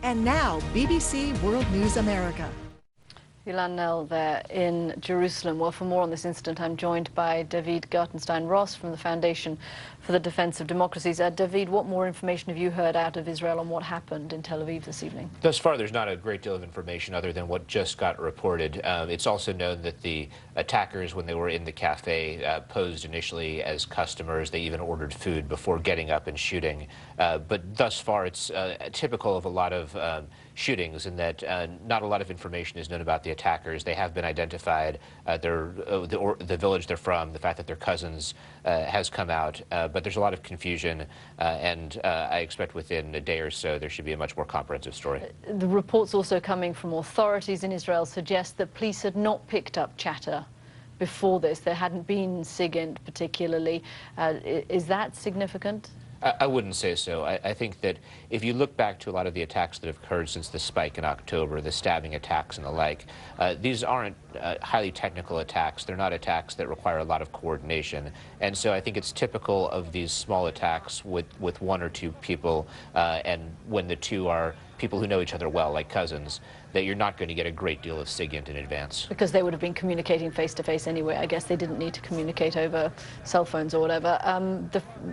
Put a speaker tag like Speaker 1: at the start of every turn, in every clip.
Speaker 1: And now, BBC World News America.
Speaker 2: Ilan Nell there in Jerusalem. Well, for more on this incident, I'm joined by Daveed Gartenstein-Ross from the Foundation for the Defense of Democracies. Daveed, what more information have you heard out of Israel on what happened in Tel Aviv this evening?
Speaker 3: Thus far, there's not a great deal of information other than what just got reported. It's also known that the attackers, when they were in the cafe, posed initially as customers. They even ordered food before getting up and shooting. But thus far, it's typical of a lot of shootings in that not a lot of information is known about the attackers. They have been identified, the village they're from, the fact that their cousins has come out, but there's a lot of confusion, and I expect within a day or so there should be a much more comprehensive story.
Speaker 2: The reports also coming from authorities in Israel suggest that police had not picked up chatter before this. There hadn't been SIGINT particularly. Is that significant?
Speaker 3: I wouldn't say so. I think that if you look back to a lot of the attacks that have occurred since the spike in October, the stabbing attacks and the like, these aren't highly technical attacks. They're not attacks that require a lot of coordination. And so I think it's typical of these small attacks with one or two people, and when the two are people who know each other well, like cousins, that you're not going to get a great deal of SIGINT in advance. Because
Speaker 2: they would have been communicating face-to-face anyway. I guess they didn't need to communicate over cell phones or whatever.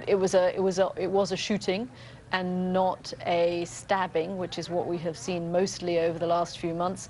Speaker 2: It was a shooting and not a stabbing, which is what we have seen mostly over the last few months.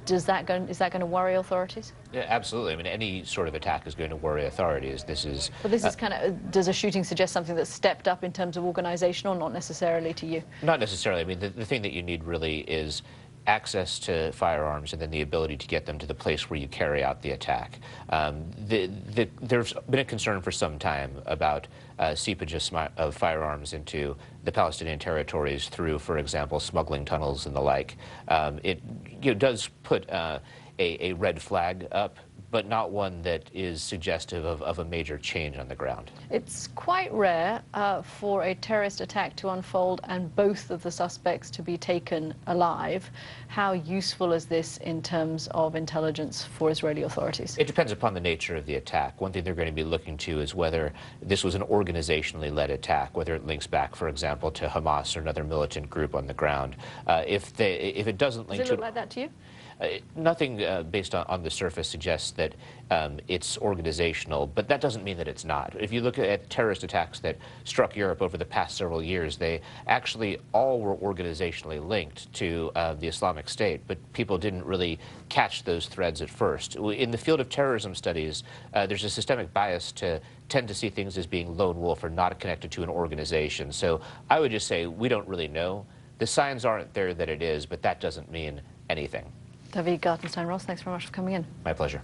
Speaker 2: Is that going to worry authorities?
Speaker 3: Yeah, absolutely. I mean, any sort of attack is going to worry authorities. This is
Speaker 2: kind of, does a shooting suggest something that's stepped up in terms of organization, or not necessarily to you?
Speaker 3: Not necessarily. I mean, the thing that you need really is access to firearms and then the ability to get them to the place where you carry out the attack. There's been a concern for some time about seepage of firearms into the Palestinian territories through, for example, smuggling tunnels and the like. It does put a red flag up, but not one that is suggestive of a major change on the ground.
Speaker 2: It's quite rare for a terrorist attack to unfold and both of the suspects to be taken alive. How useful is this in terms of intelligence for Israeli authorities?
Speaker 3: It depends upon the nature of the attack. One thing they're going to be looking to is whether this was an organizationally led attack, whether it links back, for example, to Hamas or another militant group on the ground. If it doesn't link
Speaker 2: to... Does it look like that to you?
Speaker 3: Nothing based on the surface suggests that it's organizational, but that doesn't mean that it's not. If you look at terrorist attacks that struck Europe over the past several years, they actually all were organizationally linked to the Islamic State, but people didn't really catch those threads at first. In the field of terrorism studies, there's a systemic bias to tend to see things as being lone wolf or not connected to an organization. So I would just say we don't really know. The signs aren't there that it is, but that doesn't mean anything.
Speaker 2: Daveed Gartenstein-Ross, thanks very much for coming in.
Speaker 3: My pleasure.